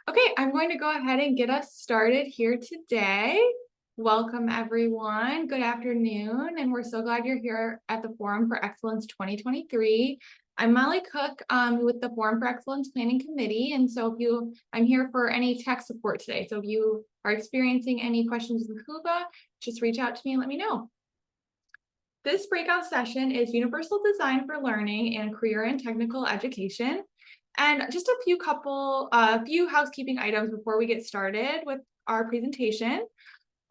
Okay, I'm going to go ahead and get us started here today. Welcome, everyone. Good afternoon, and we're so glad you're here at the Forum for Excellence 2023. I'm Molly Cook with the Forum for Excellence Planning Committee, and so I'm here for any tech support today. So if you are experiencing any questions with Hooba, just reach out to me and let me know. This breakout session is Universal Design for Learning and Career and Technical Education. And just a few housekeeping items before we get started with our presentation.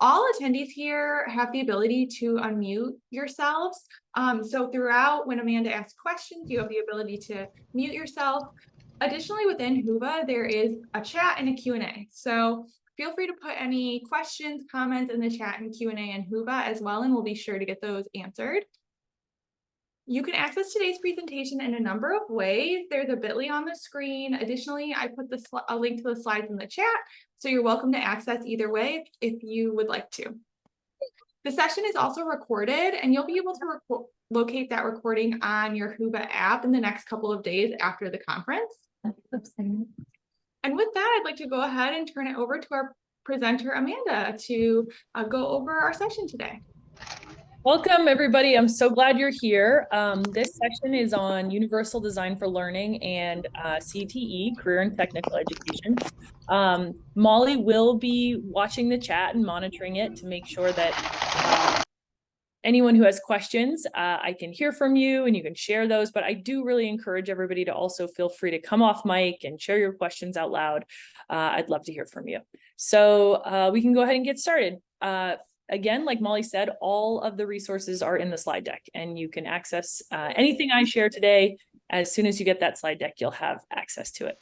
All attendees here have the ability to unmute yourselves. So throughout, when Amanda asks questions, you have the ability to mute yourself. Additionally, within Hooba, there is a chat and a Q&A. So feel free to put any questions, comments in the chat and Q&A in Hooba as well, and we'll be sure to get those answered. You can access today's presentation in a number of ways. There's a bit.ly on the screen. Additionally, I put a link to the slides in the chat, so you're welcome to access either way if you would like to. The session is also recorded, and you'll be able to locate that recording on your Hooba app in the next couple of days after the conference. And with that, I'd like to go ahead and turn it over to our presenter, Amanda, to go over our session today. Welcome, everybody. I'm so glad you're here. This session is on Universal Design for Learning and CTE, Career and Technical Education. Molly will be watching the chat and monitoring it to make sure that anyone who has questions, I can hear from you and you can share those. But I do really encourage everybody to also feel free to come off mic and share your questions out loud. I'd love to hear from you. So we can go ahead and get started. Again, like Molly said, all of the resources are in the slide deck, and you can access anything I share today. As soon as you get that slide deck, you'll have access to it.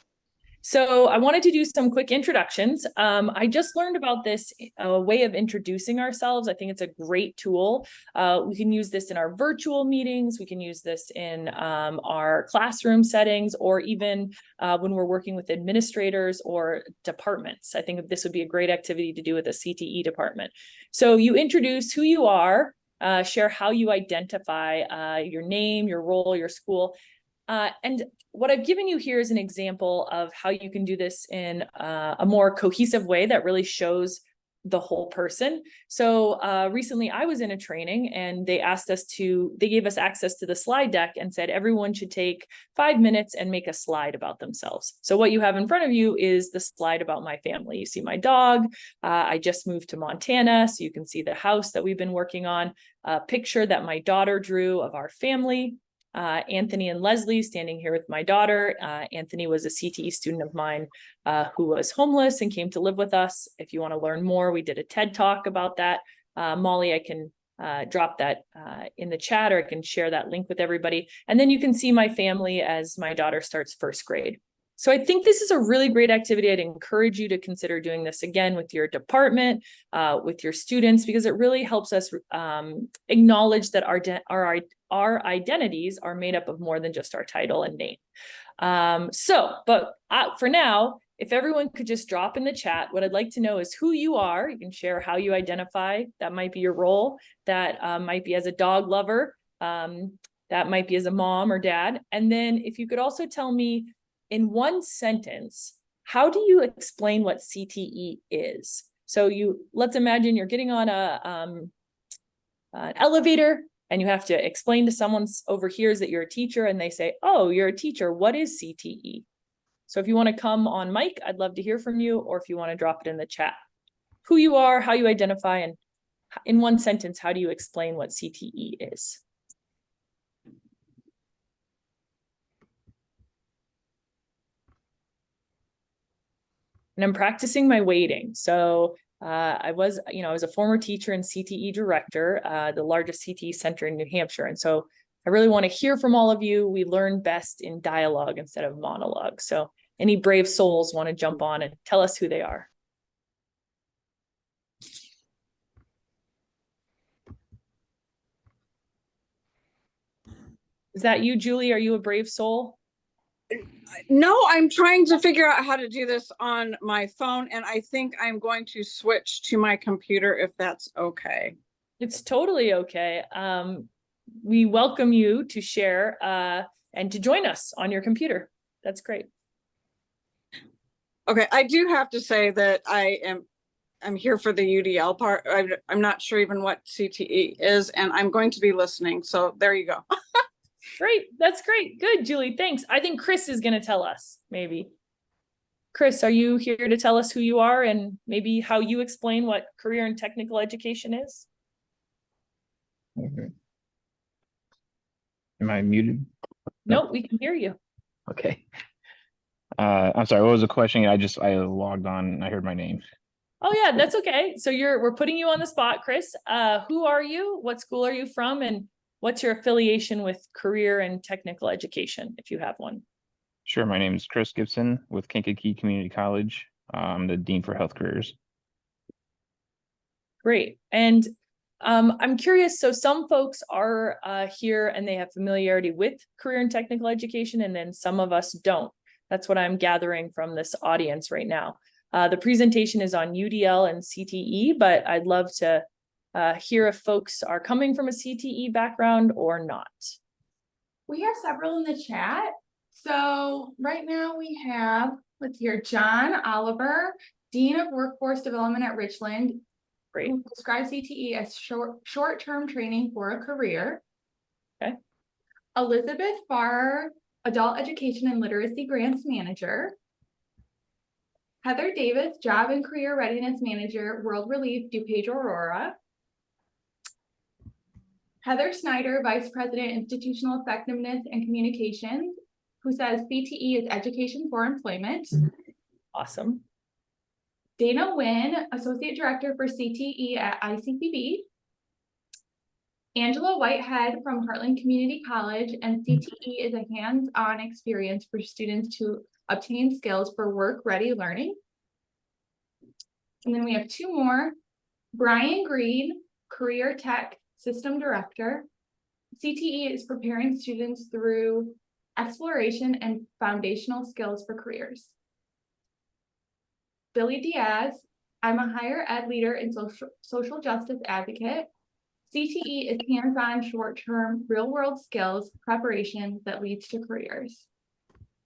So I wanted to do some quick introductions. I just learned about this way of introducing ourselves. I think it's a great tool. We can use this in our virtual meetings. We can use this in our classroom settings, or even when we're working with administrators or departments. I think this would be a great activity to do with a CTE department. So you introduce who you are, share how you identify, your name, your role, your school. And what I've given you here is an example of how you can do this in a more cohesive way that really shows the whole person. So recently I was in a training, and they gave us access to the slide deck and said everyone should take 5 minutes and make a slide about themselves. So what you have in front of you is the slide about my family. You see my dog. I just moved to Montana, so you can see the house that we've been working on, a picture that my daughter drew of our family. Anthony and Leslie standing here with my daughter. Anthony was a CTE student of mine who was homeless and came to live with us. If you want to learn more, we did a TED Talk about that. Molly, I can drop that in the chat, or I can share that link with everybody. And then you can see my family as my daughter starts first grade. So I think this is a really great activity. I'd encourage you to consider doing this again with your department, with your students, because it really helps us acknowledge that our identities are made up of more than just our title and name. But for now, if everyone could just drop in the chat, what I'd like to know is who you are. You can share how you identify. That might be your role. That might be as a dog lover. That might be as a mom or dad. And then if you could also tell me in one sentence, how do you explain what CTE is? So let's imagine you're getting on an elevator, and you have to explain to someone overhears that you're a teacher, and they say, "Oh, you're a teacher. What is CTE?" So if you want to come on mic, I'd love to hear from you, or if you want to drop it in the chat. Who you are, how you identify, and in one sentence, how do you explain what CTE is? And I'm practicing my waiting. So I was a former teacher and CTE director, the largest CTE center in New Hampshire. And so I really want to hear from all of you. We learn best in dialogue instead of monologue. So any brave souls want to jump on and tell us who they are? Is that you, Julie? Are you a brave soul? No, I'm trying to figure out how to do this on my phone, and I think I'm going to switch to my computer if that's okay. It's totally okay. We welcome you to share and to join us on your computer. That's great. Okay, I do have to say that I'm here for the UDL part. I'm not sure even what CTE is, and I'm going to be listening. So there you go. Great. That's great. Good, Julie. Thanks. I think Chris is going to tell us, maybe. Chris, are you here to tell us who you are and maybe how you explain what career and technical education is? Okay. Am I muted? Nope, we can hear you. Okay. I'm sorry, what was the question? I logged on and I heard my name. Oh yeah, that's okay. So we're putting you on the spot, Chris. Who are you? What school are you from? And what's your affiliation with career and technical education, if you have one? Sure, my name is Chris Gibson with Kankakee Community College. I'm the Dean for Health Careers. Great. And I'm curious, so some folks are here and they have familiarity with career and technical education, and then some of us don't. That's what I'm gathering from this audience right now. The presentation is on UDL and CTE, but I'd love to hear if folks are coming from a CTE background or not. We have several in the chat. So right now we have, let's hear, John Oliver, Dean of Workforce Development at Richland. Great. Who describes CTE as short-term training for a career. Okay. Elizabeth Farr, Adult Education and Literacy Grants Manager. Heather Davis, Job and Career Readiness Manager, World Relief, DuPage Aurora. Heather Snyder, Vice President, Institutional Effectiveness and Communications, who says CTE is education for employment. Awesome. Dana Nguyen, Associate Director for CTE at ICPB. Angela Whitehead from Heartland Community College, and CTE is a hands-on experience for students to obtain skills for work-ready learning. And then we have two more. Brian Green, Career Tech System Director. CTE is preparing students through exploration and foundational skills for careers. Billy Diaz, I'm a higher ed leader and social justice advocate. CTE is hands-on, short-term, real-world skills preparation that leads to careers.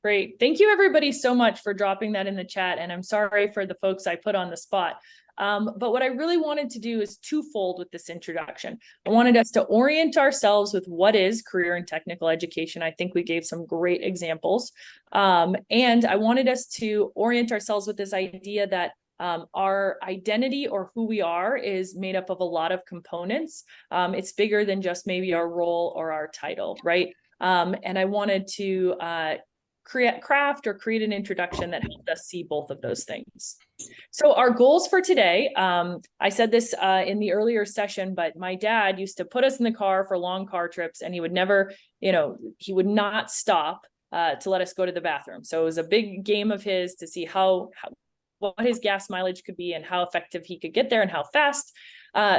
Great. Thank you everybody so much for dropping that in the chat. And I'm sorry for the folks I put on the spot. But what I really wanted to do is twofold with this introduction. I wanted us to orient ourselves with what is career and technical education. I think we gave some great examples. And I wanted us to orient ourselves with this idea that our identity or who we are is made up of a lot of components. It's bigger than just maybe our role or our title, right? And I wanted to create an introduction that helped us see both of those things. So our goals for today, I said this in the earlier session, but my dad used to put us in the car for long car trips, and he would never, he would not stop to let us go to the bathroom. So it was a big game of his to see what his gas mileage could be and how effective he could get there and how fast.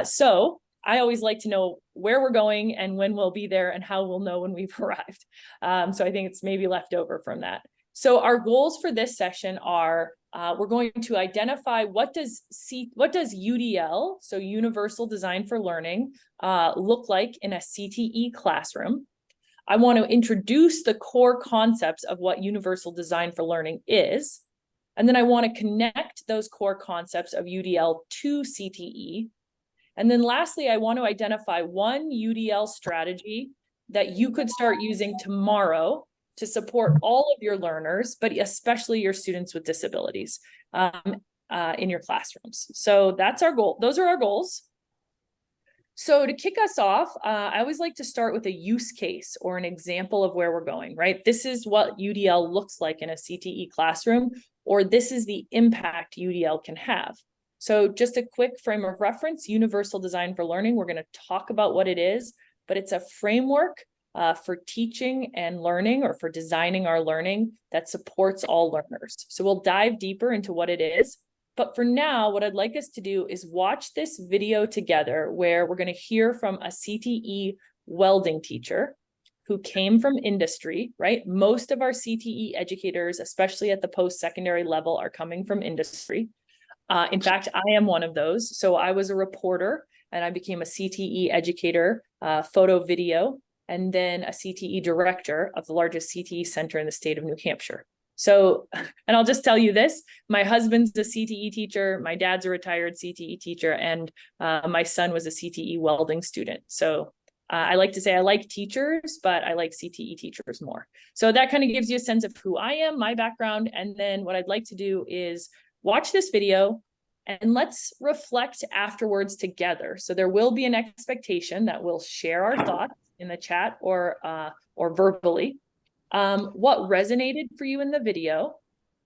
So I always like to know where we're going and when we'll be there and how we'll know when we've arrived. So I think it's maybe left over from that. So our goals for this session are, we're going to identify what does UDL, so Universal Design for Learning, look like in a CTE classroom. I want to introduce the core concepts of what Universal Design for Learning is. And then I want to connect those core concepts of UDL to CTE. And then lastly, I want to identify one UDL strategy that you could start using tomorrow to support all of your learners, but especially your students with disabilities in your classrooms. So that's our goal. Those are our goals. So to kick us off, I always like to start with a use case or an example of where we're going, right? This is what UDL looks like in a CTE classroom, or this is the impact UDL can have. So just a quick frame of reference, Universal Design for Learning, we're going to talk about what it is, but it's a framework for teaching and learning, or for designing our learning that supports all learners. So we'll dive deeper into what it is. But for now, what I'd like us to do is watch this video together where we're going to hear from a CTE welding teacher who came from industry, right? Most of our CTE educators, especially at the post-secondary level, are coming from industry. In fact, I am one of those. So I was a reporter and I became a CTE educator, photo video, and then a CTE director of the largest CTE center in the state of New Hampshire. So, and I'll just tell you this, my husband's a CTE teacher, my dad's a retired CTE teacher, and my son was a CTE welding student. So I like to say I like teachers, but I like CTE teachers more. So that kind of gives you a sense of who I am, my background. And then what I'd like to do is watch this video and let's reflect afterwards together. So there will be an expectation that we'll share our thoughts in the chat or verbally. What resonated for you in the video.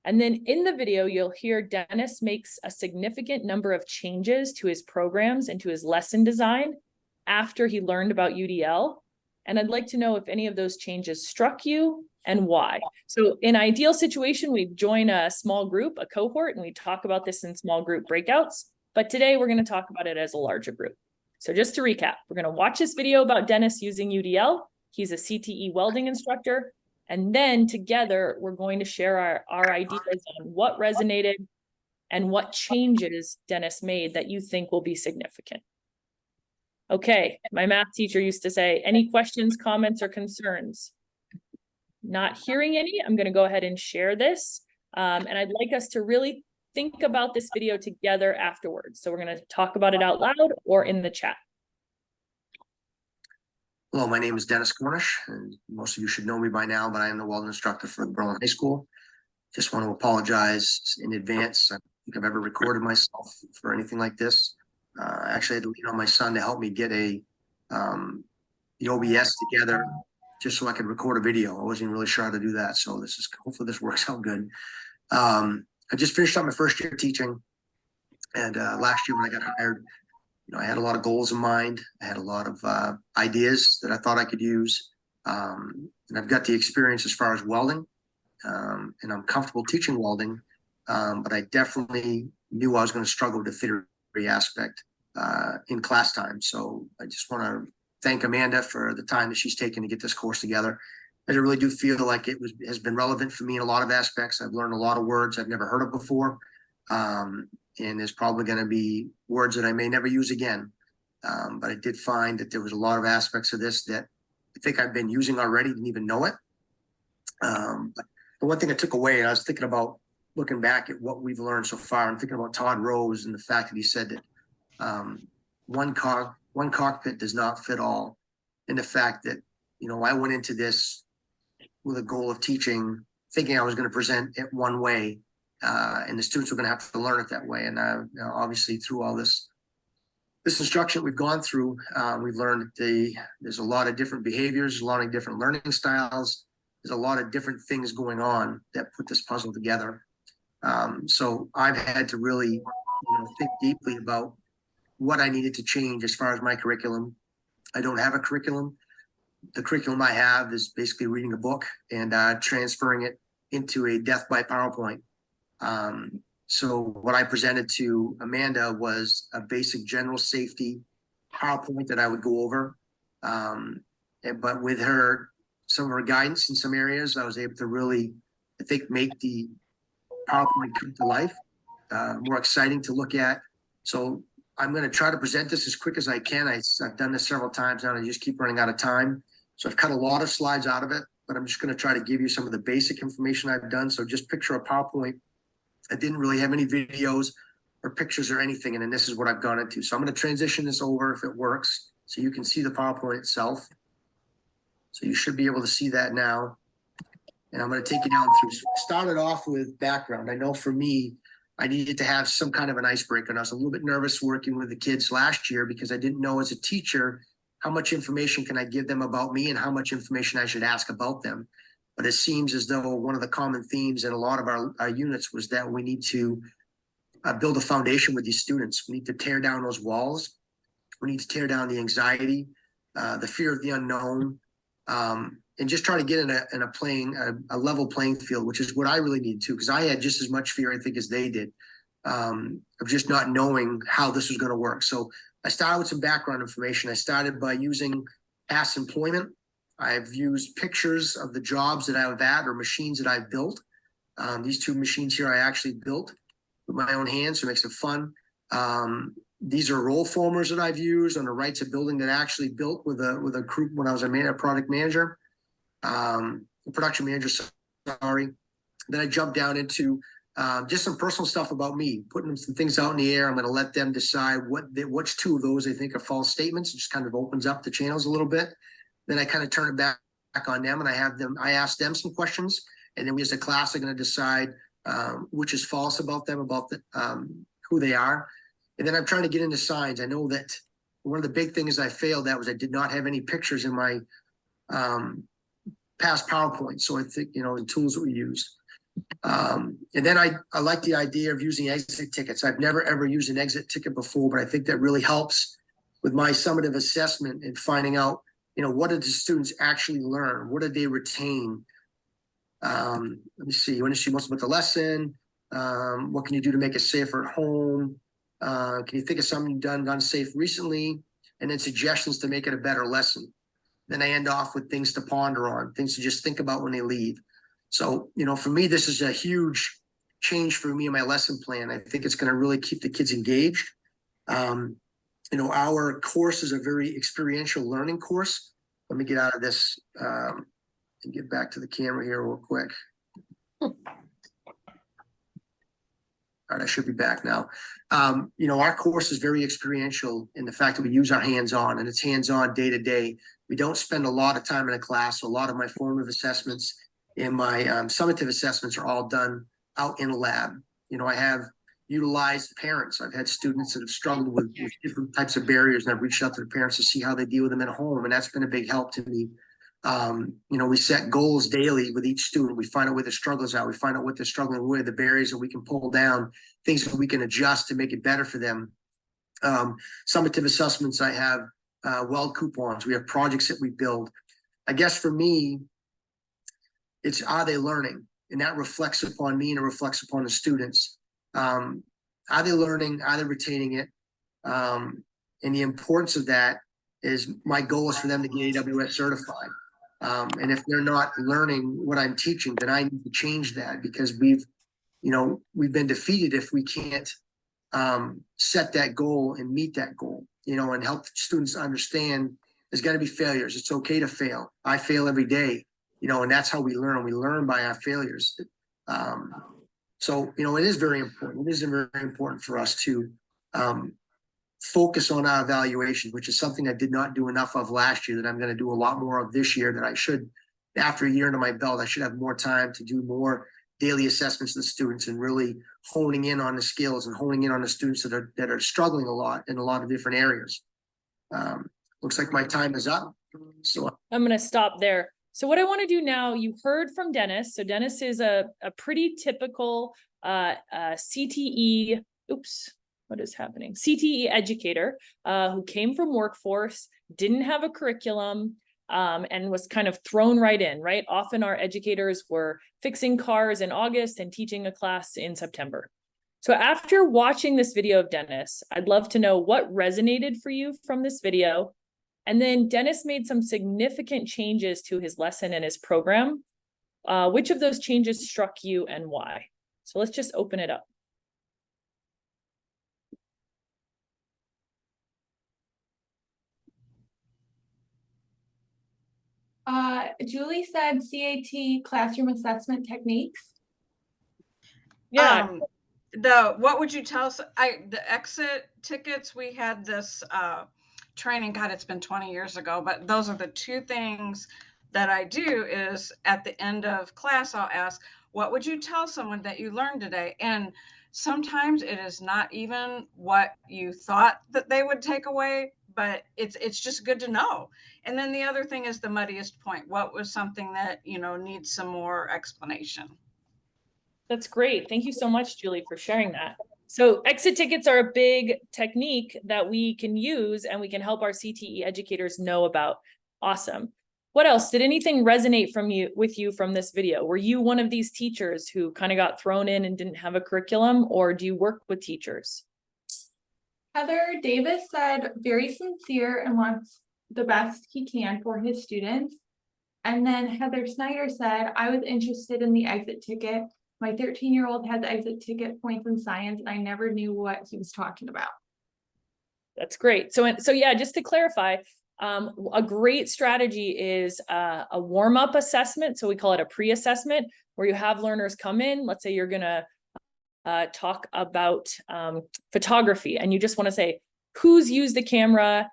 And then in the video, you'll hear Dennis makes a significant number of changes to his programs and to his lesson design after he learned about UDL. And I'd like to know if any of those changes struck you and why. So in ideal situation, we join a small group, a cohort, and we talk about this in small group breakouts. But today we're going to talk about it as a larger group. So just to recap, we're going to watch this video about Dennis using UDL. He's a CTE welding instructor. And then together, we're going to share our ideas on what resonated and what changes Dennis made that you think will be significant. Okay, my math teacher used to say, any questions, comments, or concerns? Not hearing any, I'm going to go ahead and share this. And I'd like us to really think about this video together afterwards. So we're going to talk about it out loud or in the chat. Hello, my name is Dennis Cornish, and most of you should know me by now, but I am the welding instructor for Berlin High School. Just want to apologize in advance. I don't think I've ever recorded myself for anything like this. I actually had to lean on my son to help me get the OBS together just so I could record a video. I wasn't even really sure how to do that. So hopefully this works out good. I just finished up my first year teaching, and last year when I got hired, I had a lot of goals in mind. I had a lot of ideas that I thought I could use. And I've got the experience as far as welding, and I'm comfortable teaching welding, but I definitely knew I was going to struggle with the theory aspect in class time. So I just want to thank Amanda for the time that she's taken to get this course together. I really do feel like has been relevant for me in a lot of aspects. I've learned a lot of words I've never heard of before. And there's probably going to be words that I may never use again. But I did find that there was a lot of aspects of this that I think I've been using already, didn't even know it. But the one thing I took away, and I was thinking about looking back at what we've learned so far, I'm thinking about Todd Rose and the fact that he said that one cockpit does not fit all. And the fact that, I went into this with a goal of teaching, thinking I was going to present it one way. And the students are going to have to learn it that way. And obviously, through all this instruction we've gone through, we've learned that there's a lot of different behaviors, a lot of different learning styles. There's a lot of different things going on that put this puzzle together. So I've had to really think deeply about what I needed to change as far as my curriculum. I don't have a curriculum. The curriculum I have is basically reading a book and transferring it into a death by PowerPoint. So what I presented to Amanda was a basic general safety PowerPoint that I would go over. But with some of her guidance in some areas, I was able to really, I think, make the PowerPoint come to life, more exciting to look at. So I'm going to try to present this as quick as I can. I've done this several times now, and I just keep running out of time. So I've cut a lot of slides out of it, but I'm just going to try to give you some of the basic information I've done. So just picture a PowerPoint. I didn't really have any videos or pictures or anything, and then this is what I've gone into. So I'm going to transition this over if it works, so you can see the PowerPoint itself. So you should be able to see that now. And I'm going to take you down through. So I started off with background. I know for me, I needed to have some kind of an icebreaker. And I was a little bit nervous working with the kids last year because I didn't know as a teacher how much information can I give them about me and how much information I should ask about them. But it seems as though one of the common themes in a lot of our units was that we need to build a foundation with these students. We need to tear down those walls. We need to tear down the anxiety, the fear of the unknown, and just try to get in a level playing field, which is what I really needed to, because I had just as much fear, I think, as they did, of just not knowing how this was going to work. So I started with some background information. I started by using past employment. I've used pictures of the jobs that I've had or machines that I've built. These two machines here I actually built with my own hands, so it makes it fun. These are roll formers that I've used on the rights of building that I actually built with a group when I was a product manager, sorry. Then I jump down into just some personal stuff about me, putting some things out in the air. I'm going to let them decide which two of those they think are false statements. It just kind of opens up the channels a little bit. Then I kind of turn it back on them, and I ask them some questions, and then we as a class are going to decide which is false about them, about who they are. And then I'm trying to get into signs. I know that one of the big things I failed at was I did not have any pictures in my past PowerPoint. So I think, the tools that we used. And then I like the idea of using exit tickets. I've never ever used an exit ticket before, but I think that really helps with my summative assessment and finding out, what did the students actually learn? What did they retain? Let me see. You want to see what's about the lesson? What can you do to make it safer at home? Can you think of something you've done safe recently? And then suggestions to make it a better lesson. Then I end off with things to ponder on, things to just think about when they leave. So, for me, this is a huge change for me in my lesson plan. I think it's going to really keep the kids engaged. Our course is a very experiential learning course. Let me get out of this and get back to the camera here real quick. All right, I should be back now. Our course is very experiential in the fact that we use our hands-on, and it's hands-on day to day. We don't spend a lot of time in a class. So a lot of my formative assessments and my summative assessments are all done out in a lab. I have utilized parents. I've had students that have struggled with different types of barriers, and I've reached out to the parents to see how they deal with them at home, and that's been a big help to me. We set goals daily with each student. We find out where the struggles are. We find out what they're struggling with, the barriers that we can pull down, things that we can adjust to make it better for them. Summative assessments, I have weld coupons. We have projects that we build. I guess for me, it's, are they learning? And that reflects upon me and it reflects upon the students. Are they learning? Are they retaining it? And the importance of that is, my goal is for them to get AWS certified. And if they're not learning what I'm teaching, then I need to change that, because we've been defeated if we can't set that goal and meet that goal, and help students understand there's going to be failures. It's okay to fail. I fail every day, and that's how we learn. We learn by our failures. So, it is very important. It is very important for us to focus on our evaluation, which is something I did not do enough of last year, that I'm going to do a lot more of this year, that I should, after a year under my belt, I should have more time to do more daily assessments of the students and really honing in on the skills and honing in on the students that are struggling a lot in a lot of different areas. Looks like my time is up. So I'm going to stop there. So what I want to do now, you heard from Dennis. So Dennis is a pretty typical CTE, what is happening? CTE educator who came from workforce, didn't have a curriculum, and was kind of thrown right in, right? Often our educators were fixing cars in August and teaching a class in September. So after watching this video of Dennis, I'd love to know what resonated for you from this video. And then Dennis made some significant changes to his lesson and his program. Which of those changes struck you and why? So let's just open it up. Julie said CAT classroom assessment techniques. Yeah. What would you tell us? The exit tickets, we had this training, God, it's been 20 years ago, but those are the two things that I do. Is at the end of class, I'll ask, what would you tell someone that you learned today? And sometimes it is not even what you thought that they would take away, but it's just good to know. And then the other thing is the muddiest point. What was something that, needs some more explanation? That's great. Thank you so much, Julie, for sharing that. So exit tickets are a big technique that we can use and we can help our CTE educators know about. Awesome. What else? Did anything resonate with you from this video? Were you one of these teachers who kind of got thrown in and didn't have a curriculum, or do you work with teachers? Heather Davis said very sincere and wants the best he can for his students. And then Heather Snyder said, I was interested in the exit ticket. My 13-year-old had the exit ticket points in science, and I never knew what he was talking about. That's great. So yeah, just to clarify, A great strategy is a warm-up assessment. So we call it a pre-assessment, where you have learners come in. Let's say you're going to talk about photography, and you just want to say, who's used the camera?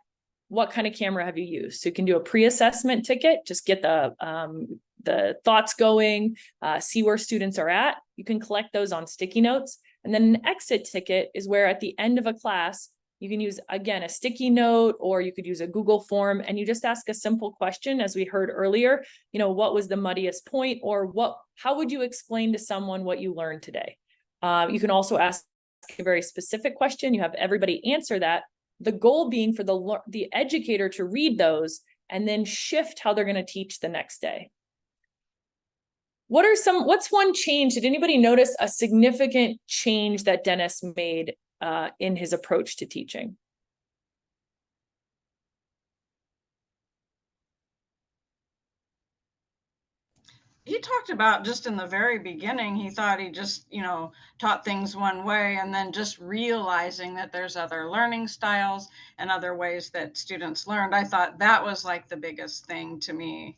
What kind of camera have you used? So you can do a pre-assessment ticket, just get the thoughts going, see where students are at. You can collect those on sticky notes. And then an exit ticket is where at the end of a class, you can use, again, a sticky note, or you could use a Google form, and you just ask a simple question, as we heard earlier, what was the muddiest point, or how would you explain to someone what you learned today? You can also ask a very specific question. You have everybody answer that. The goal being for the educator to read those and then shift how they're going to teach the next day. What's one change? Did anybody notice a significant change that Dennis made in his approach to teaching? He talked about just in the very beginning, he thought he just, taught things one way, and then just realizing that there's other learning styles and other ways that students learned. I thought that was like the biggest thing to me.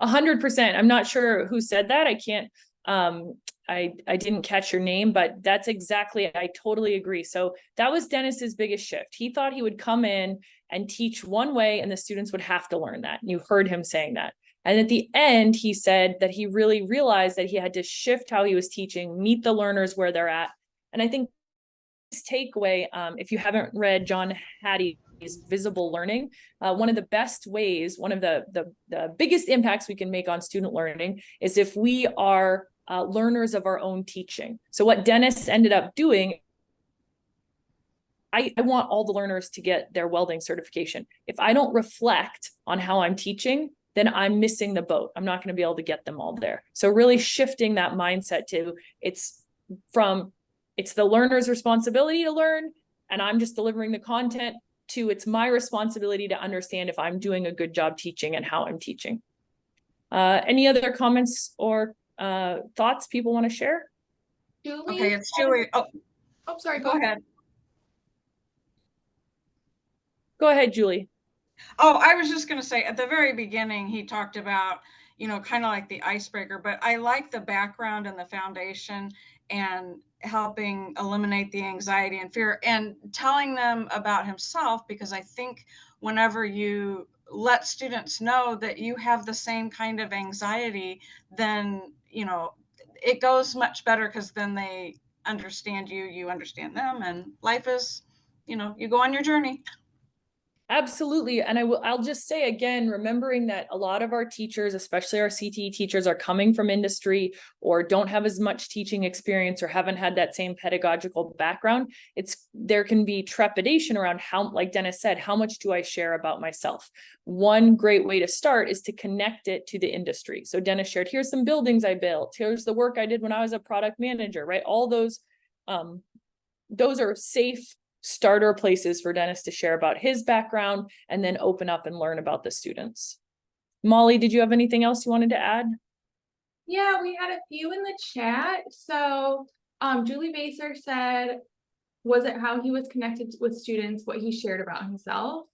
100%. I'm not sure who said that. I can't, I didn't catch your name, but that's exactly, I totally agree. So that was Dennis's biggest shift. He thought he would come in and teach one way, and the students would have to learn that. And you heard him saying that. And at the end, he said that he really realized that he had to shift how he was teaching, meet the learners where they're at. And I think this takeaway, if you haven't read John Hattie's Visible Learning, one of the best ways, one of the biggest impacts we can make on student learning is if we are learners of our own teaching. So what Dennis ended up doing, I want all the learners to get their welding certification. If I don't reflect on how I'm teaching, then I'm missing the boat. I'm not going to be able to get them all there. So really shifting that mindset to it's the learner's responsibility to learn, and I'm just delivering the content, to it's my responsibility to understand if I'm doing a good job teaching and how I'm teaching. Any other comments or thoughts people want to share? Julie? Okay, it's Julie. Oh, Sorry. go ahead. Go ahead, Julie. Oh, I was just going to say, at the very beginning, he talked about, kind of like the icebreaker, but I like the background and the foundation and helping eliminate the anxiety and fear and telling them about himself, because I think whenever you let students know that you have the same kind of anxiety, then, it goes much better, because then they understand you, you understand them, and life is, you go on your journey. Absolutely. And I'll just say again, remembering that a lot of our teachers, especially our CTE teachers, are coming from industry or don't have as much teaching experience or haven't had that same pedagogical background. There can be trepidation around how, like Dennis said, how much do I share about myself? One great way to start is to connect it to the industry. So Dennis shared, here's some buildings I built. Here's the work I did when I was a product manager, right? All those are safe starter places for Dennis to share about his background and then open up and learn about the students. Molly, did you have anything else you wanted to add? Yeah, we had a few in the chat. So Julie Baser said, was it how he was connected with students, what he shared about himself?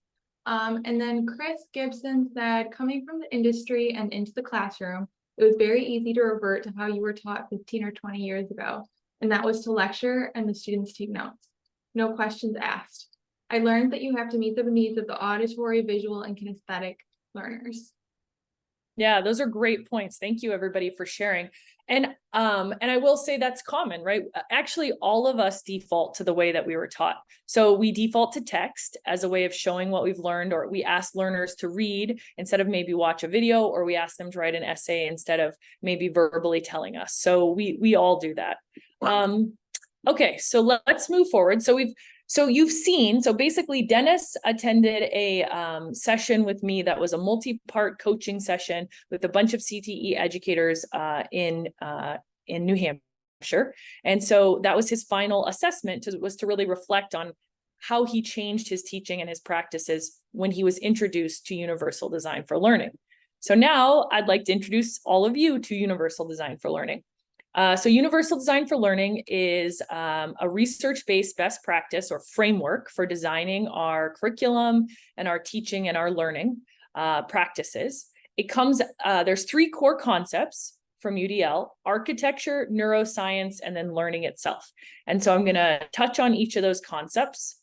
And then Chris Gibson said, coming from the industry and into the classroom, it was very easy to revert to how you were taught 15 or 20 years ago. And that was to lecture and the students take notes. No questions asked. I learned that you have to meet the needs of the auditory, visual, and kinesthetic learners. Yeah, those are great points. Thank you, everybody, for sharing. And I will say that's common, right? Actually, all of us default to the way that we were taught. So we default to text as a way of showing what we've learned, or we ask learners to read instead of maybe watch a video, or we ask them to write an essay instead of maybe verbally telling us. So we all do that. Okay, so let's move forward. So you've seen, so basically Dennis attended a session with me that was a multi-part coaching session with a bunch of CTE educators in New Hampshire. And so that was his final assessment, was to really reflect on how he changed his teaching and his practices when he was introduced to Universal Design for Learning. So now I'd like to introduce all of you to Universal Design for Learning. So universal design for learning is a research-based best practice or framework for designing our curriculum and our teaching and our learning practices. It comes, there's 3 core concepts from UDL: architecture, neuroscience, and then learning itself. And so I'm gonna touch on each of those concepts.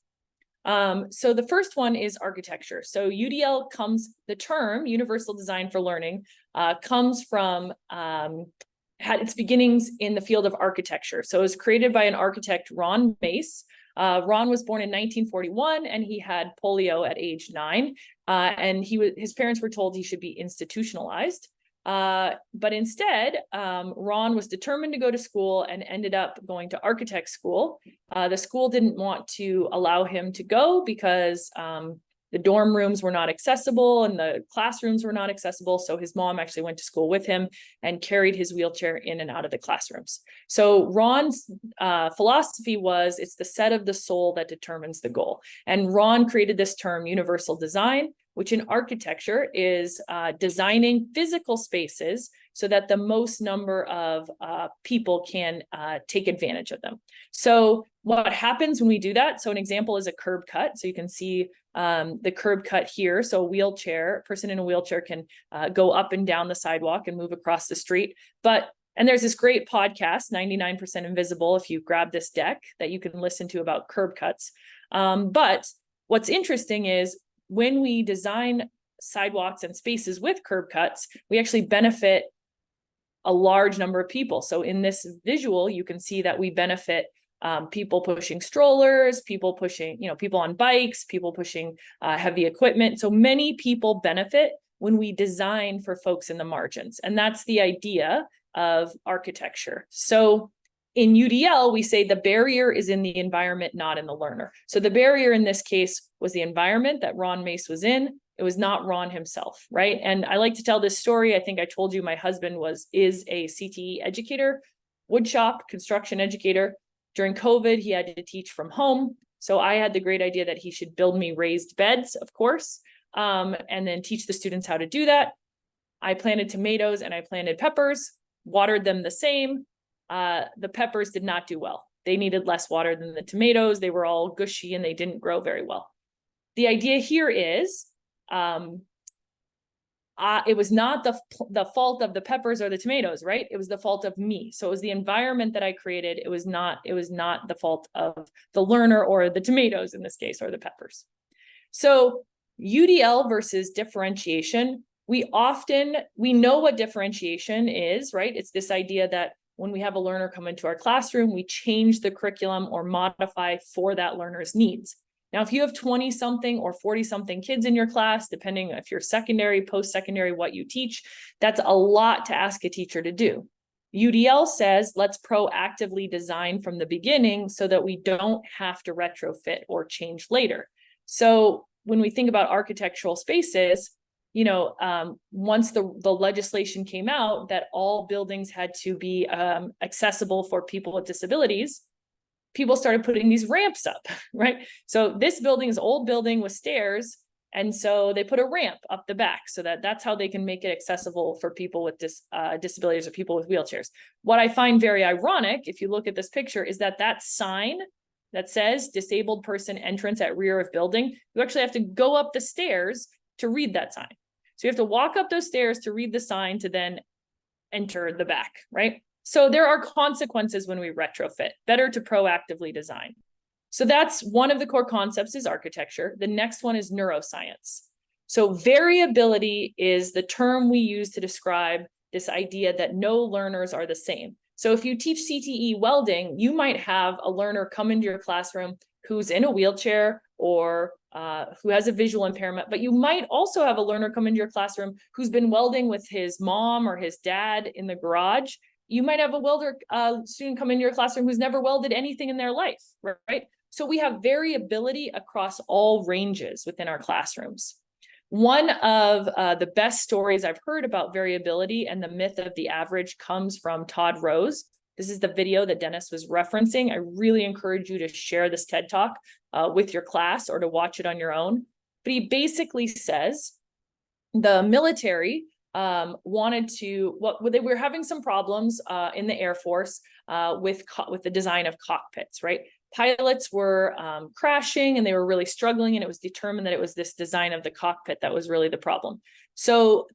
So the first one is architecture. So UDL the term universal design for learning comes from, had its beginnings in the field of architecture. So it was created by an architect, Ron Mace. Ron was born in 1941 and he had polio at age 9. And his parents were told he should be institutionalized. But instead, Ron was determined to go to school and ended up going to architect school. The school didn't want to allow him to go because the dorm rooms were not accessible and the classrooms were not accessible. So his mom actually went to school with him and carried his wheelchair in and out of the classrooms. So Ron's philosophy was, it's the set of the soul that determines the goal. And Ron created this term universal design, which in architecture is designing physical spaces so that the most number of people can take advantage of them. So what happens when we do that? So an example is a curb cut. So you can see the curb cut here. So a person in a wheelchair can go up and down the sidewalk and move across the street. And there's this great podcast, 99% Invisible, if you grab this deck, that you can listen to about curb cuts. But what's interesting is when we design sidewalks and spaces with curb cuts, we actually benefit a large number of people. So in this visual, you can see that we benefit people pushing strollers, people pushing, people on bikes, people pushing heavy equipment. So many people benefit when we design for folks in the margins. And that's the idea of architecture. So in UDL, we say the barrier is in the environment, not in the learner. So the barrier in this case was the environment that Ron Mace was in. It was not Ron himself, right? And I like to tell this story. I think I told you my husband is a CTE educator, woodshop, construction educator. During COVID, he had to teach from home. So I had the great idea that he should build me raised beds, of course, and then teach the students how to do that. I planted tomatoes and I planted peppers, watered them the same. The peppers did not do well. They needed less water than the tomatoes. They were all gushy and they didn't grow very well. The idea here is it was not the fault of the peppers or the tomatoes, right? It was the fault of me. So it was the environment that I created. It was not the fault of the learner or the tomatoes in this case, or the peppers. So UDL versus differentiation. We know what differentiation is, right? It's this idea that when we have a learner come into our classroom, we change the curriculum or modify for that learner's needs. Now, if you have 20-something or 40-something kids in your class, depending if you're secondary, post-secondary, what you teach, that's a lot to ask a teacher to do. UDL says, let's proactively design from the beginning so that we don't have to retrofit or change later. So when we think about architectural spaces, once the legislation came out that all buildings had to be accessible for people with disabilities, people started putting these ramps up, right? So this building is an old building with stairs. And so they put a ramp up the back so that's how they can make it accessible for people with disabilities or people with wheelchairs. What I find very ironic, if you look at this picture, is that sign that says disabled person entrance at rear of building, you actually have to go up the stairs to read that sign. So you have to walk up those stairs to read the sign to then enter the back, right? So there are consequences when we retrofit. Better to proactively design. So that's one of the core concepts is architecture. The next one is neuroscience. So variability is the term we use to describe this idea that no learners are the same. So if you teach CTE welding, you might have a learner come into your classroom who's in a wheelchair or who has a visual impairment, but you might also have a learner come into your classroom who's been welding with his mom or his dad in the garage. You might have a welder student come into your classroom who's never welded anything in their life, right? So we have variability across all ranges within our classrooms. One of the best stories I've heard about variability and the myth of the average comes from Todd Rose. This is the video that Dennis was referencing. I really encourage you to share this TED Talk with your class or to watch it on your own. But he basically says the military wanted to, they were having some problems in the Air Force with the design of cockpits, right? Pilots were crashing and they were really struggling, and it was determined that it was this design of the cockpit that was really the problem. So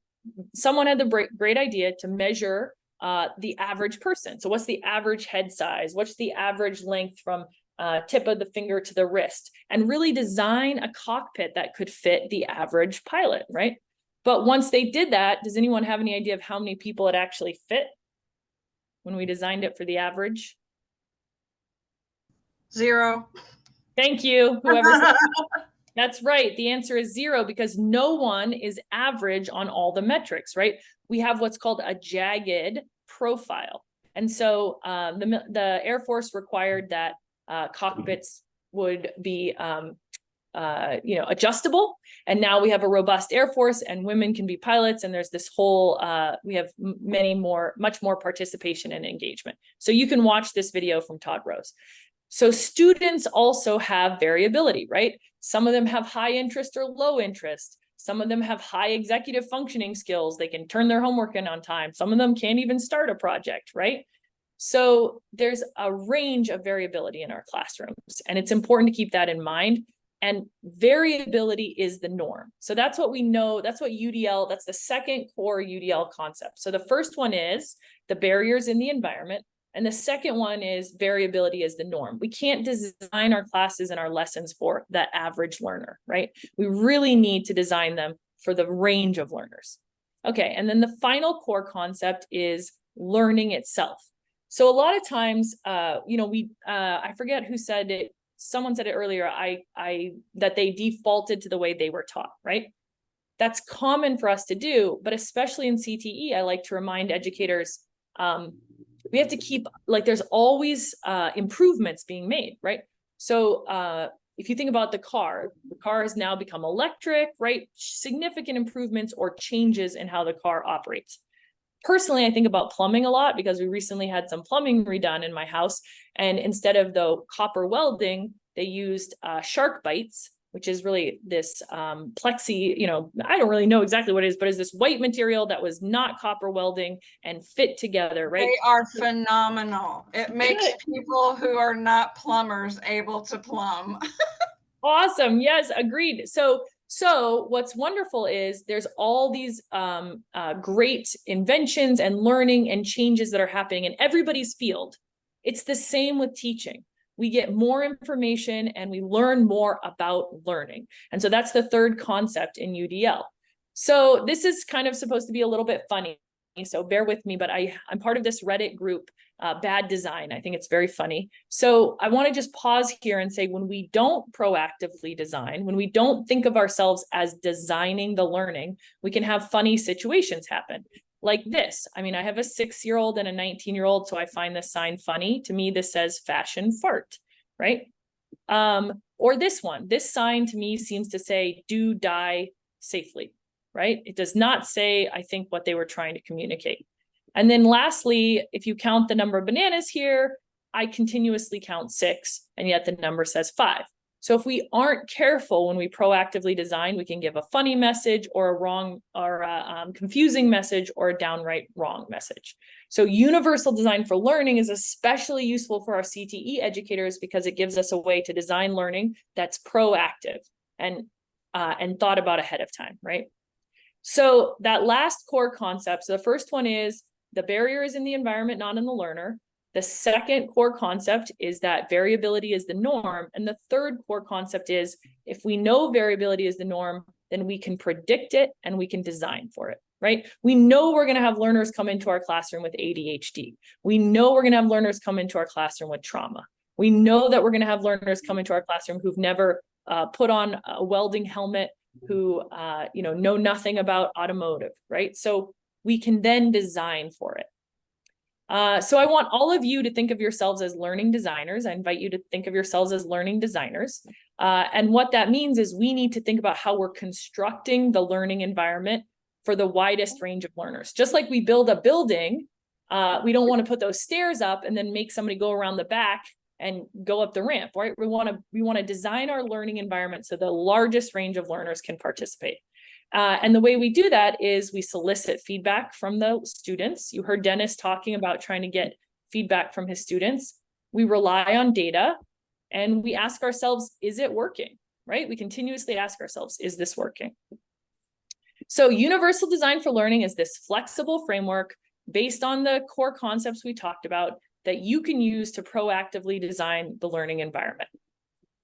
someone had the great idea to measure the average person. So what's the average head size? What's the average length from tip of the finger to the wrist? And really design a cockpit that could fit the average pilot, right? But once they did that, does anyone have any idea of how many people it actually fit when we designed it for the average? 0. Thank you, whoever said that. That's right. The answer is 0, because no one is average on all the metrics, right? We have what's called a jagged profile. And so the Air Force required that cockpits would be adjustable. And now we have a robust Air Force and women can be pilots. And there's this whole, we have much more participation and engagement. So you can watch this video from Todd Rose. So students also have variability, right? Some of them have high interest or low interest. Some of them have high executive functioning skills. They can turn their homework in on time. Some of them can't even start a project, right? So there's a range of variability in our classrooms, and it's important to keep that in mind. And variability is the norm. So that's what we know. That's what UDL, that's the second core UDL concept. So the first one is the barriers in the environment. And the second one is variability is the norm. We can't design our classes and our lessons for that average learner, right? We really need to design them for the range of learners. Okay, and then the final core concept is learning itself. So a lot of times, I forget who said it, someone said it earlier, that they defaulted to the way they were taught, right? That's common for us to do, but especially in CTE, I like to remind educators, we have to keep, there's always improvements being made, right? So if you think about the car has now become electric, right? Significant improvements or changes in how the car operates. Personally, I think about plumbing a lot because we recently had some plumbing redone in my house. And instead of the copper welding, they used shark bites, which is really this plexi, I don't really know exactly what it is, but it's this white material that was not copper welding and fit together, right? They are phenomenal. It makes people who are not plumbers able to plumb. Awesome. Yes, agreed. So what's wonderful is there's all these great inventions and learning and changes that are happening in everybody's field. It's the same with teaching. We get more information and we learn more about learning. And so that's the third concept in UDL. So this is kind of supposed to be a little bit funny, so bear with me, but I'm part of this Reddit group, Bad Design. I think it's very funny. So I want to just pause here and say, when we don't proactively design, when we don't think of ourselves as designing the learning, we can have funny situations happen. Like this. I mean, I have a 6-year-old and a 19-year-old, so I find this sign funny. To me, this says fashion fart, right? Or this one. This sign to me seems to say do die safely, right? It does not say, I think, what they were trying to communicate. And then lastly, if you count the number of bananas here, I continuously count 6, and yet the number says 5. So if we aren't careful when we proactively design, we can give a funny message or a wrong or a confusing message or a downright wrong message. So universal design for learning is especially useful for our CTE educators because it gives us a way to design learning that's proactive and thought about ahead of time, right? So that last core concept, so the first one is the barrier is in the environment, not in the learner. The second core concept is that variability is the norm. And the third core concept is if we know variability is the norm, then we can predict it and we can design for it, right? We know we're going to have learners come into our classroom with ADHD. We know we're going to have learners come into our classroom with trauma. We know that we're going to have learners come into our classroom who've never put on a welding helmet, who know nothing about automotive, right? So we can then design for it. So I want all of you to think of yourselves as learning designers. I invite you to think of yourselves as learning designers. And what that means is we need to think about how we're constructing the learning environment for the widest range of learners. Just like we build a building, we don't want to put those stairs up and then make somebody go around the back and go up the ramp, right? We want to design our learning environment so the largest range of learners can participate. And the way we do that is we solicit feedback from the students. You heard Dennis talking about trying to get feedback from his students. We rely on data and we ask ourselves, is it working, right? We continuously ask ourselves, is this working? So universal design for learning is this flexible framework based on the core concepts we talked about that you can use to proactively design the learning environment.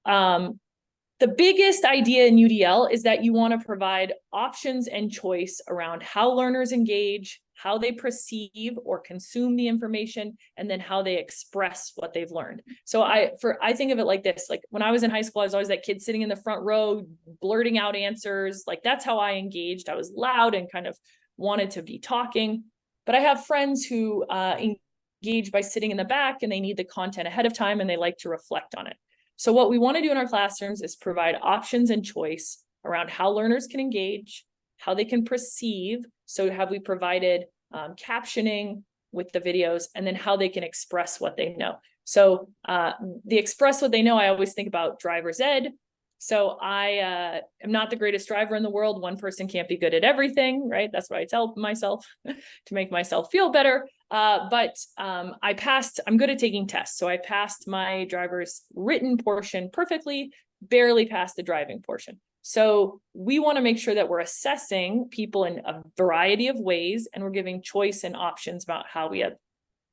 The biggest idea in UDL is that you want to provide options and choice around how learners engage, how they perceive or consume the information, and then how they express what they've learned. So I think of it like this, like when I was in high school, I was always that kid sitting in the front row, blurting out answers. Like that's how I engaged. I was loud and kind of wanted to be talking. But I have friends who engage by sitting in the back and they need the content ahead of time and they like to reflect on it. So what we want to do in our classrooms is provide options and choice around how learners can engage, how they can perceive. So have we provided captioning with the videos, and then how they can express what they know. So the express what they know, I always think about driver's ed. So I am not the greatest driver in the world. One person can't be good at everything, right? That's what I tell myself to make myself feel better. But I passed, I'm good at taking tests. So I passed my driver's written portion perfectly, barely passed the driving portion. So we want to make sure that we're assessing people in a variety of ways, and we're giving choice and options about how we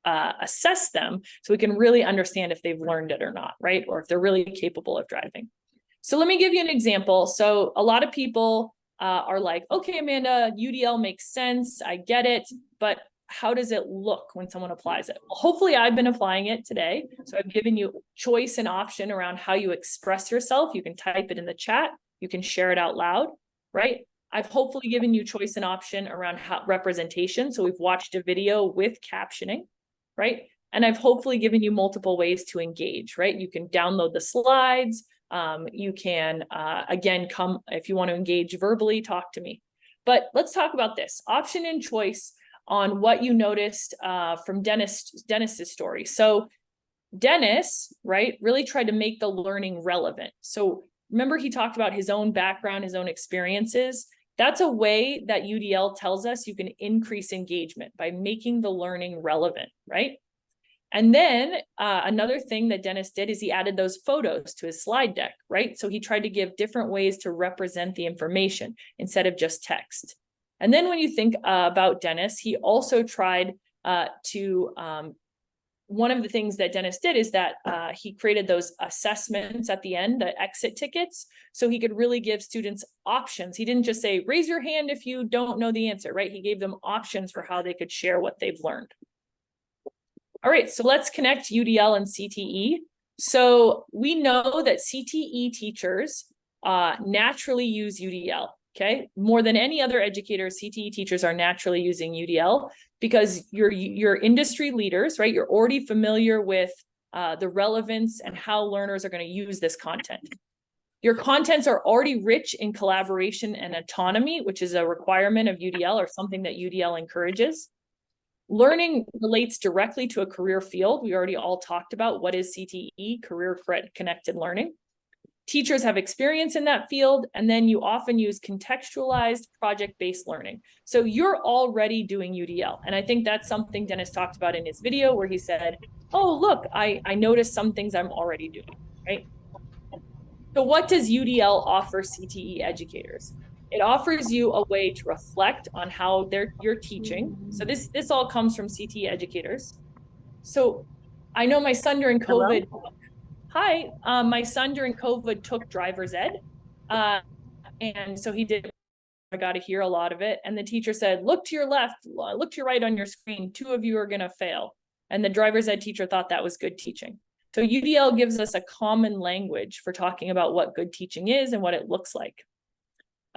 assess them so we can really understand if they've learned it or not, right? Or if they're really capable of driving. So let me give you an example. So a lot of people are like, okay, Amanda, UDL makes sense. I get it. But how does it look when someone applies it? Well, hopefully I've been applying it today. So I've given you choice and option around how you express yourself. You can type it in the chat. You can share it out loud, right? I've hopefully given you choice and option around how representation. So we've watched a video with captioning, right? And I've hopefully given you multiple ways to engage, right? You can download the slides. You can, again, come if you want to engage verbally, talk to me. But let's talk about this option and choice on what you noticed from Dennis's story. So Dennis, right, really tried to make the learning relevant. So remember, he talked about his own background, his own experiences. That's a way that UDL tells us you can increase engagement by making the learning relevant, right? And then another thing that Dennis did is he added those photos to his slide deck, right? So he tried to give different ways to represent the information instead of just text. And then when you think about Dennis, he also tried one of the things that Dennis did is that he created those assessments at the end, the exit tickets, so he could really give students options. He didn't just say, raise your hand if you don't know the answer, right? He gave them options for how they could share what they've learned. All right, so let's connect UDL and CTE. So we know that CTE teachers naturally use UDL, okay? More than any other educator, CTE teachers are naturally using UDL because you're industry leaders, right? You're already familiar with the relevance and how learners are going to use this content. Your contents are already rich in collaboration and autonomy, which is a requirement of UDL or something that UDL encourages. Learning relates directly to a career field. We already all talked about what is CTE, career connected learning. Teachers have experience in that field, and then you often use contextualized project-based learning. So you're already doing UDL. And I think that's something Dennis talked about in his video where he said, oh, look, I noticed some things I'm already doing, right? So what does UDL offer CTE educators? It offers you a way to reflect on how you're teaching. So this all comes from CTE educators. So I know my son during COVID, my son during COVID took driver's ed. And so he did, I got to hear a lot of it. And the teacher said, look to your left, look to your right on your screen. 2 of you are going to fail. And the driver's ed teacher thought that was good teaching. So UDL gives us a common language for talking about what good teaching is and what it looks like.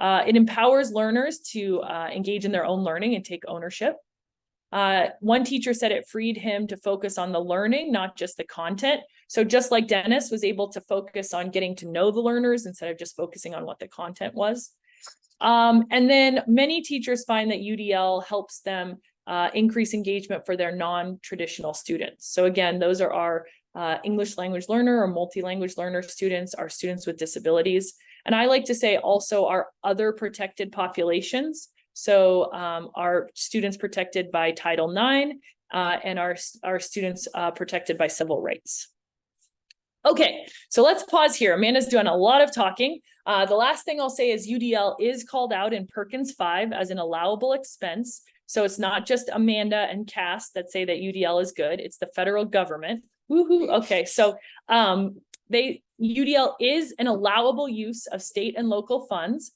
It empowers learners to engage in their own learning and take ownership. One teacher said it freed him to focus on the learning, not just the content. So just like Dennis was able to focus on getting to know the learners instead of just focusing on what the content was. And then many teachers find that UDL helps them increase engagement for their non-traditional students. So again, those are our English language learner or multi-language learner students, our students with disabilities. And I like to say also our other protected populations. So our students protected by Title IX and our students protected by civil rights. Okay, so let's pause here. Amanda's doing a lot of talking. The last thing I'll say is UDL is called out in Perkins 5 as an allowable expense. So it's not just Amanda and Cass that say that UDL is good. It's the federal government. Woohoo. Okay, so UDL is an allowable use of state and local funds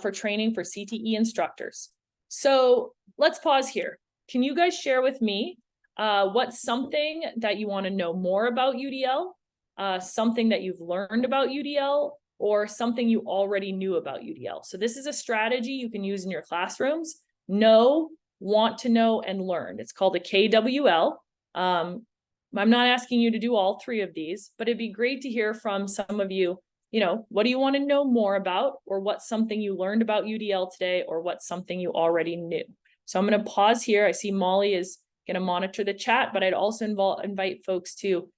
for training for CTE instructors. So let's pause here. Can you guys share with me what's something that you want to know more about UDL? Something that you've learned about UDL, or something you already knew about UDL. So this is a strategy you can use in your classrooms. Know, want to know, and learn. It's called a KWL. I'm not asking you to do all three of these, but it'd be great to hear from some of you, what do you want to know more about, or what's something you learned about UDL today, or what's something you already knew. So I'm going to pause here. I see Molly is going to monitor the chat, but I'd also invite folks to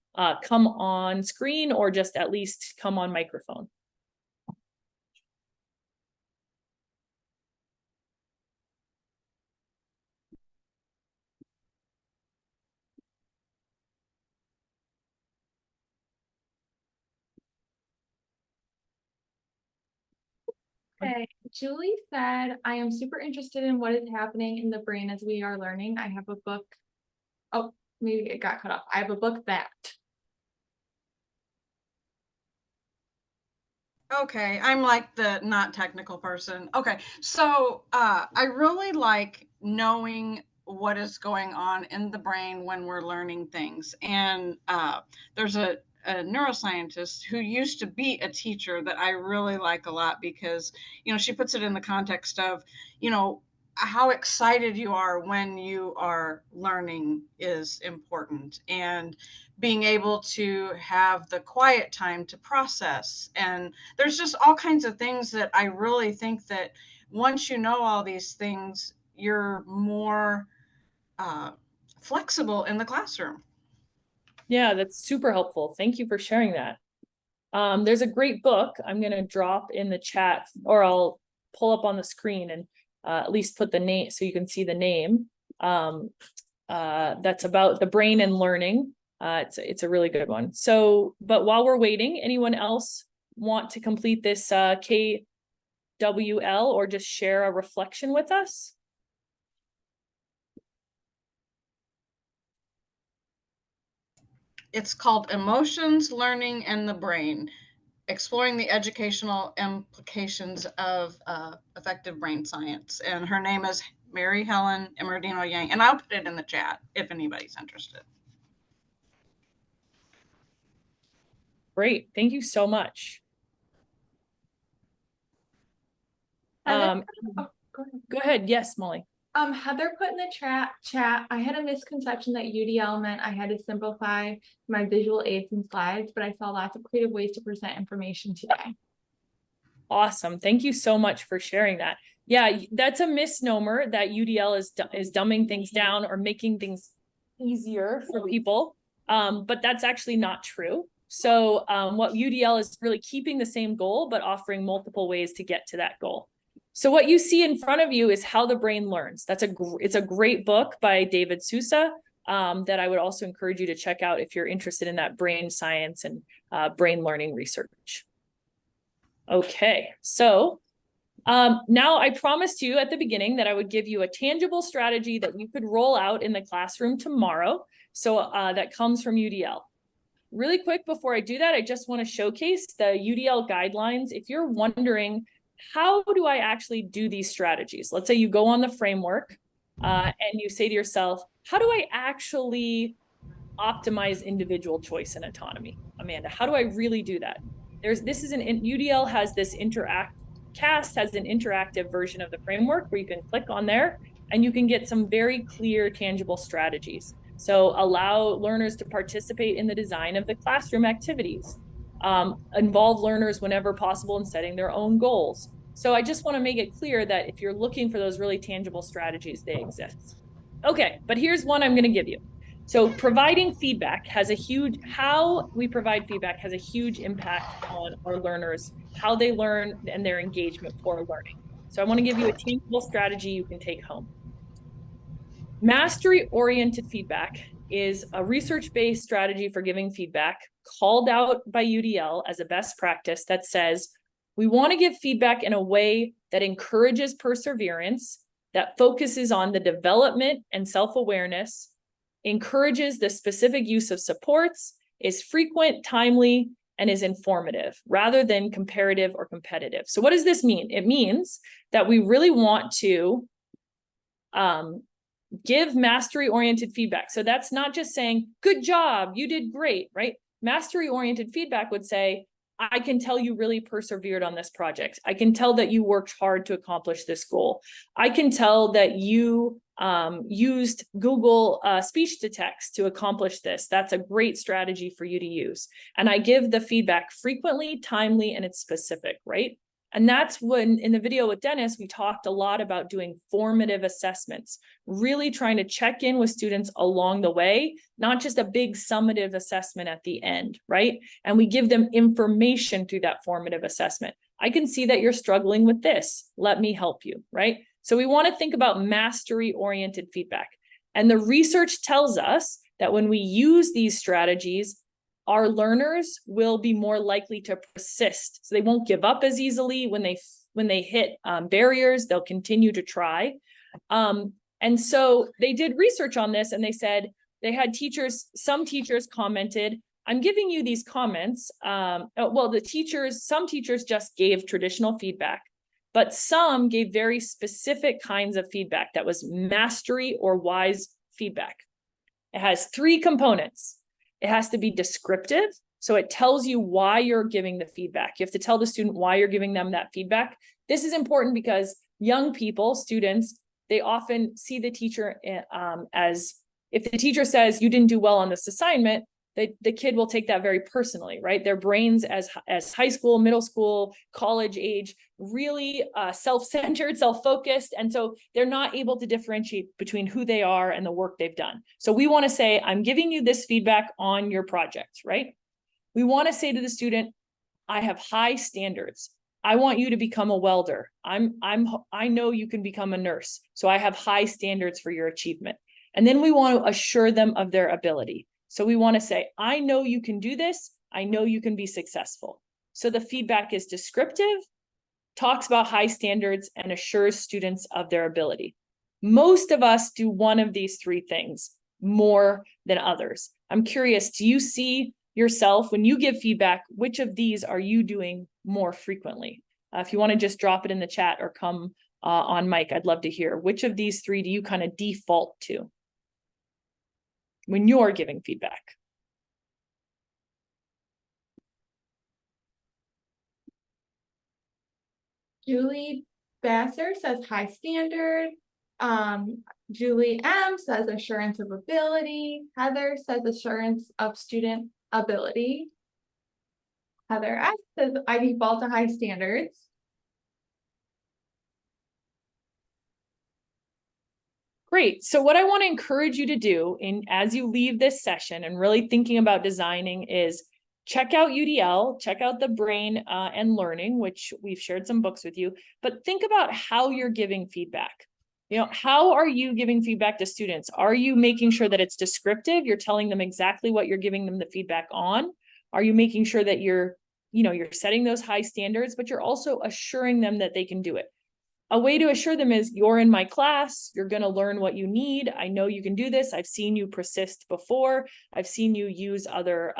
come on screen or just at least come on microphone. Okay, Julie said, I am super interested in what is happening in the brain as we are learning. I have a book. Oh, maybe it got cut off. I have a book that. Okay, I'm like the not technical person. Okay, so I really like knowing what is going on in the brain when we're learning things. And there's a neuroscientist who used to be a teacher that I really like a lot because, she puts it in the context of, how excited you are when you are learning is important, and being able to have the quiet time to process. And there's just all kinds of things that I really think that once you know all these things, you're more flexible in the classroom. Yeah, that's super helpful. Thank you for sharing that. There's a great book I'm going to drop in the chat, or I'll pull up on the screen and at least put the name so you can see the name. That's about the brain and learning. It's a really good one. So, but while we're waiting, anyone else want to complete this KWL or just share a reflection with us? It's called Emotions, Learning, and the Brain, exploring the educational implications of effective brain science. And her name is Mary Helen Emerdino Yang. And I'll put it in the chat if anybody's interested. Great. Thank you so much. Heather, Go ahead. Yes, Molly. Heather put in the chat, I had a misconception that UDL meant I had to simplify my visual aids and slides, but I saw lots of creative ways to present information today. Awesome. Thank you so much for sharing that. Yeah, that's a misnomer that UDL is dumbing things down or making things easier for people. But that's actually not true. So what UDL is really keeping the same goal, but offering multiple ways to get to that goal. So what you see in front of you is How the Brain Learns. It's a great book by David Sousa that I would also encourage you to check out if you're interested in that brain science and brain learning research. Okay, so now I promised you at the beginning that I would give you a tangible strategy that you could roll out in the classroom tomorrow. So that comes from UDL. Really quick before I do that, I just want to showcase the UDL guidelines. If you're wondering, how do I actually do these strategies? Let's say you go on the framework and you say to yourself, how do I actually optimize individual choice and autonomy? Amanda, how do I really do that? UDL has this CAST has an interactive version of the framework where you can click on there and you can get some very clear, tangible strategies. So allow learners to participate in the design of the classroom activities. Involve learners whenever possible in setting their own goals. So I just want to make it clear that if you're looking for those really tangible strategies, they exist. Okay, but here's one I'm going to give you. So providing feedback has a huge, how we provide feedback has a huge impact on our learners, how they learn and their engagement for learning. So I want to give you a tangible strategy you can take home. Mastery-oriented feedback is a research-based strategy for giving feedback called out by UDL as a best practice that says, we want to give feedback in a way that encourages perseverance, that focuses on the development and self-awareness, encourages the specific use of supports, is frequent, timely, and is informative rather than comparative or competitive. So what does this mean? It means that we really want to give mastery-oriented feedback. So that's not just saying, good job, you did great, right? Mastery-oriented feedback would say, I can tell you really persevered on this project. I can tell that you worked hard to accomplish this goal. I can tell that you used Google speech to text to accomplish this. That's a great strategy for you to use. And I give the feedback frequently, timely, and it's specific, right? And that's when in the video with Dennis, we talked a lot about doing formative assessments, really trying to check in with students along the way, not just a big summative assessment at the end, right? And we give them information through that formative assessment. I can see that you're struggling with this. Let me help you, right? So we want to think about mastery-oriented feedback. And the research tells us that when we use these strategies, our learners will be more likely to persist. So they won't give up as easily when they hit barriers, they'll continue to try. And so they did research on this and they said, they had teachers, some teachers commented, I'm giving you these comments. Well, some teachers just gave traditional feedback, but some gave very specific kinds of feedback that was mastery or wise feedback. It has 3 components. It has to be descriptive. So it tells you why you're giving the feedback. You have to tell the student why you're giving them that feedback. This is important because young people, students, they often see the teacher as, if the teacher says you didn't do well on this assignment, the kid will take that very personally, right? Their brains as high school, middle school, college age, really self-centered, self-focused. And so they're not able to differentiate between who they are and the work they've done. So we want to say, I'm giving you this feedback on your project, right? We want to say to the student, I have high standards. I want you to become a welder. I know you can become a nurse. So I have high standards for your achievement. And then we want to assure them of their ability. So we want to say, I know you can do this. I know you can be successful. So the feedback is descriptive, talks about high standards, and assures students of their ability. Most of us do one of these 3 things more than others. I'm curious, do you see yourself when you give feedback, which of these are you doing more frequently? If you want to just drop it in the chat or come on mic, I'd love to hear. Which of these 3 do you kind of default to when you're giving feedback? Julie Basser says high standard. Julie M says assurance of ability. Heather says assurance of student ability. Heather S says I default to high standards. Great. So what I want to encourage you to do as you leave this session and really thinking about designing is check out UDL, check out the Brain and Learning, which we've shared some books with you, but think about how you're giving feedback. You know, how are you giving feedback to students? Are you making sure that it's descriptive? You're telling them exactly what you're giving them the feedback on? Are you making sure that you're setting those high standards, but you're also assuring them that they can do it? A way to assure them is, you're in my class, you're going to learn what you need. I know you can do this. I've seen you persist before. I've seen you use other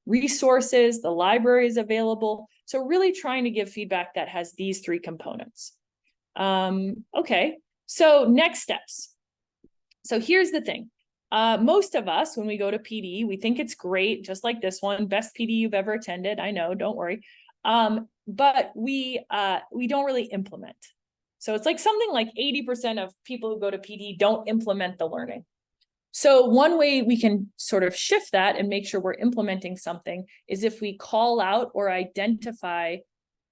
resources. The library is available. So really trying to give feedback that has these 3 components. Okay, so next steps. So here's the thing. Most of us, when we go to PD, we think it's great, just like this one, best PD you've ever attended. I know, don't worry. But we don't really implement. So it's like something like 80% of people who go to PD don't implement the learning. So one way we can sort of shift that and make sure we're implementing something is if we call out or identify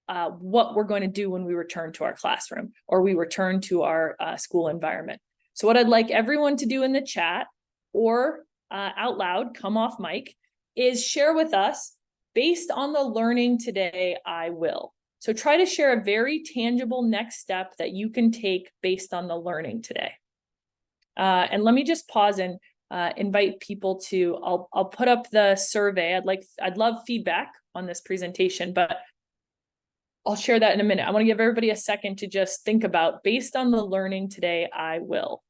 what we're going to do when we return to our classroom or we return to our school environment. So what I'd like everyone to do in the chat or out loud, come off mic, is share with us, based on the learning today, I will. So try to share a very tangible next step that you can take based on the learning today. And let me just pause and invite people to, I'll put up the survey. I'd love feedback on this presentation, but I'll share that in a minute. I want to give everybody a second to just think about, based on the learning today, I will.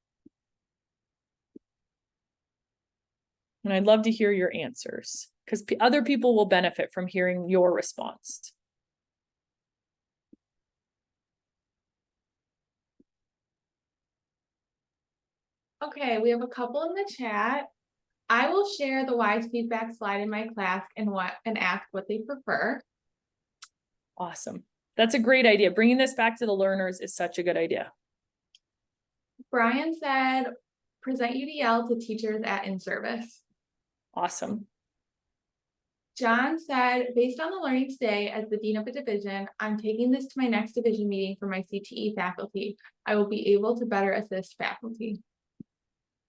And I'd love to hear your answers, because other people will benefit from hearing your response. Okay, we have a couple in the chat. I will share the wise feedback slide in my class and ask what they prefer. Awesome. That's a great idea. Bringing this back to the learners is such a good idea. Brian said, present UDL to teachers at in-service. Awesome. John said, based on the learning today, as the dean of a division, I'm taking this to my next division meeting for my CTE faculty. I will be able to better assist faculty.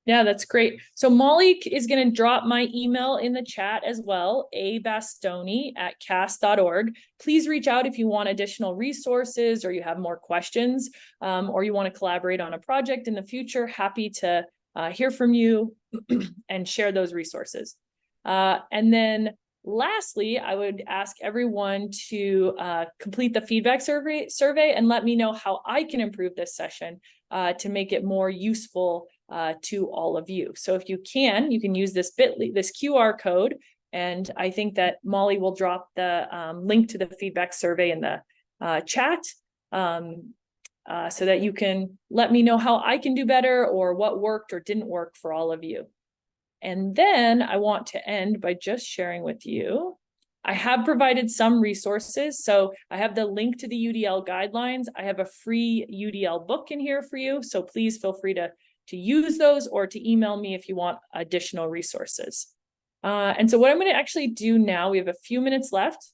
Yeah, that's great. So Molly is going to drop my email in the chat as well, abastoni@cas.org. Please reach out if you want additional resources, or you have more questions, or you want to collaborate on a project in the future. Happy to hear from you and share those resources. And then lastly, I would ask everyone to complete the feedback survey and let me know how I can improve this session to make it more useful to all of you. So if you can use this this QR code, and I think that Molly will drop the link to the feedback survey in the chat, so that you can let me know how I can do better, or what worked or didn't work for all of you. And then I want to end by just sharing with you, I have provided some resources. So I have the link to the UDL guidelines. I have a free UDL book in here for you. So please feel free to use those, or to email me if you want additional resources. And so what I'm going to actually do now, we have a few minutes left.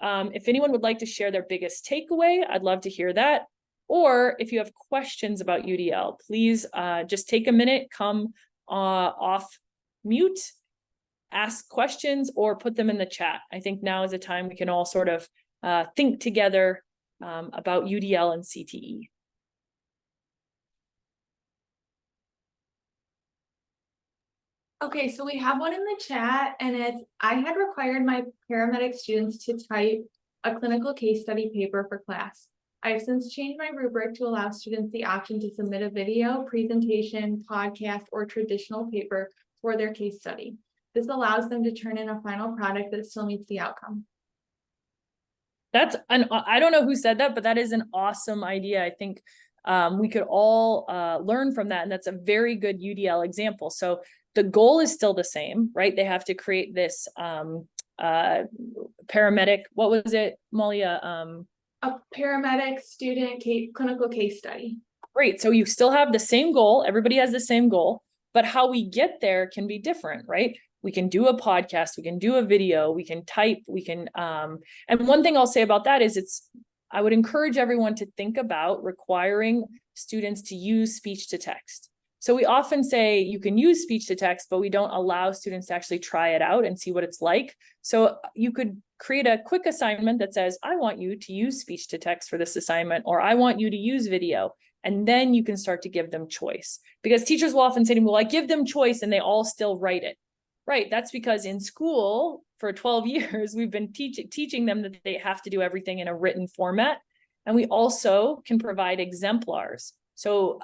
If anyone would like to share their biggest takeaway, I'd love to hear that. Or if you have questions about UDL, please just take a minute, come off mute, ask questions, or put them in the chat. I think now is a time we can all sort of think together about UDL and CTE. Okay, so we have one in the chat, and it's, I had required my paramedic students to type a clinical case study paper for class. I've since changed my rubric to allow students the option to submit a video, presentation, podcast, or traditional paper for their case study. This allows them to turn in a final product that still meets the outcome. I don't know who said that, but that is an awesome idea. I think we could all learn from that, and that's a very good UDL example. So the goal is still the same, right? They have to create this paramedic, what was it, Molly? A paramedic student clinical case study. Great. So you still have the same goal. Everybody has the same goal, but how we get there can be different, right? We can do a podcast, we can do a video, we can type, we can, and one thing I'll say about that is I would encourage everyone to think about requiring students to use speech to text. So we often say you can use speech to text, but we don't allow students to actually try it out and see what it's like. So you could create a quick assignment that says, I want you to use speech to text for this assignment, or I want you to use video. And then you can start to give them choice, because teachers will often say to me, well, I give them choice and they all still write it. Right. That's because in school for 12 years, we've been teaching them that they have to do everything in a written format. And we also can provide exemplars. So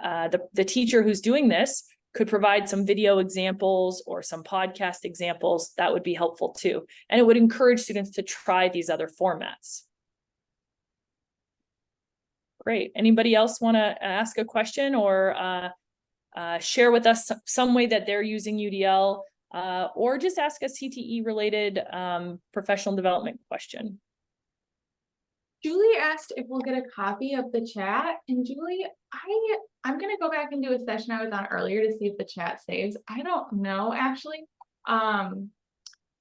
the teacher who's doing this could provide some video examples or some podcast examples. That would be helpful too. And it would encourage students to try these other formats. Great. Anybody else want to ask a question, or share with us some way that they're using UDL, or just ask a CTE related professional development question? Julie asked if we'll get a copy of the chat, and Julie, I'm going to go back and do a session I was on earlier to see if the chat saves. I don't know actually. And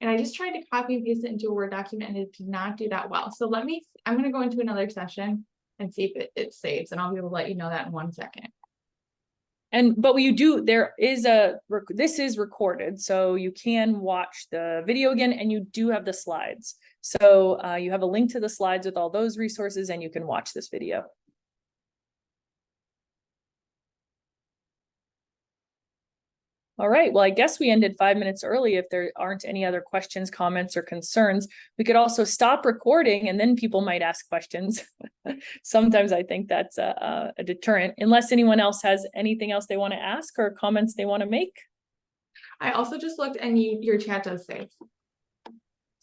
I just tried to copy and paste it into a Word document, and it did not do that well. So I'm going to go into another session and see if it saves, and I'll be able to let you know that in 1 second. But this is recorded, so you can watch the video again, and you do have the slides. So you have a link to the slides with all those resources, and you can watch this video. All right, well, I guess we ended 5 minutes early. If there aren't any other questions, comments, or concerns, we could also stop recording and then people might ask questions. Sometimes I think that's a deterrent, unless anyone else has anything else they want to ask or comments they want to make. I also just looked and your chat does save.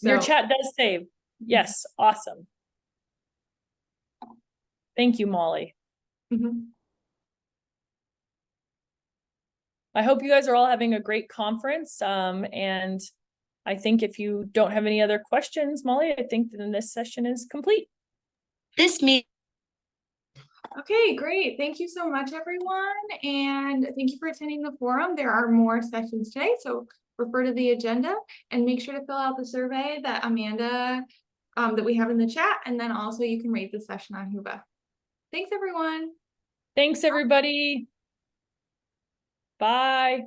Your chat does save. Yes, awesome. Thank you, Molly. Mhm. I hope you guys are all having a great conference. And I think if you don't have any other questions, Molly, I think then this session is complete. Okay, great. Thank you so much, everyone. And thank you for attending the forum. There are more sessions today, so refer to the agenda and make sure to fill out the survey that Amanda, that we have in the chat. And then also you can rate the session on Whova. Thanks, everyone. Thanks, everybody. Bye.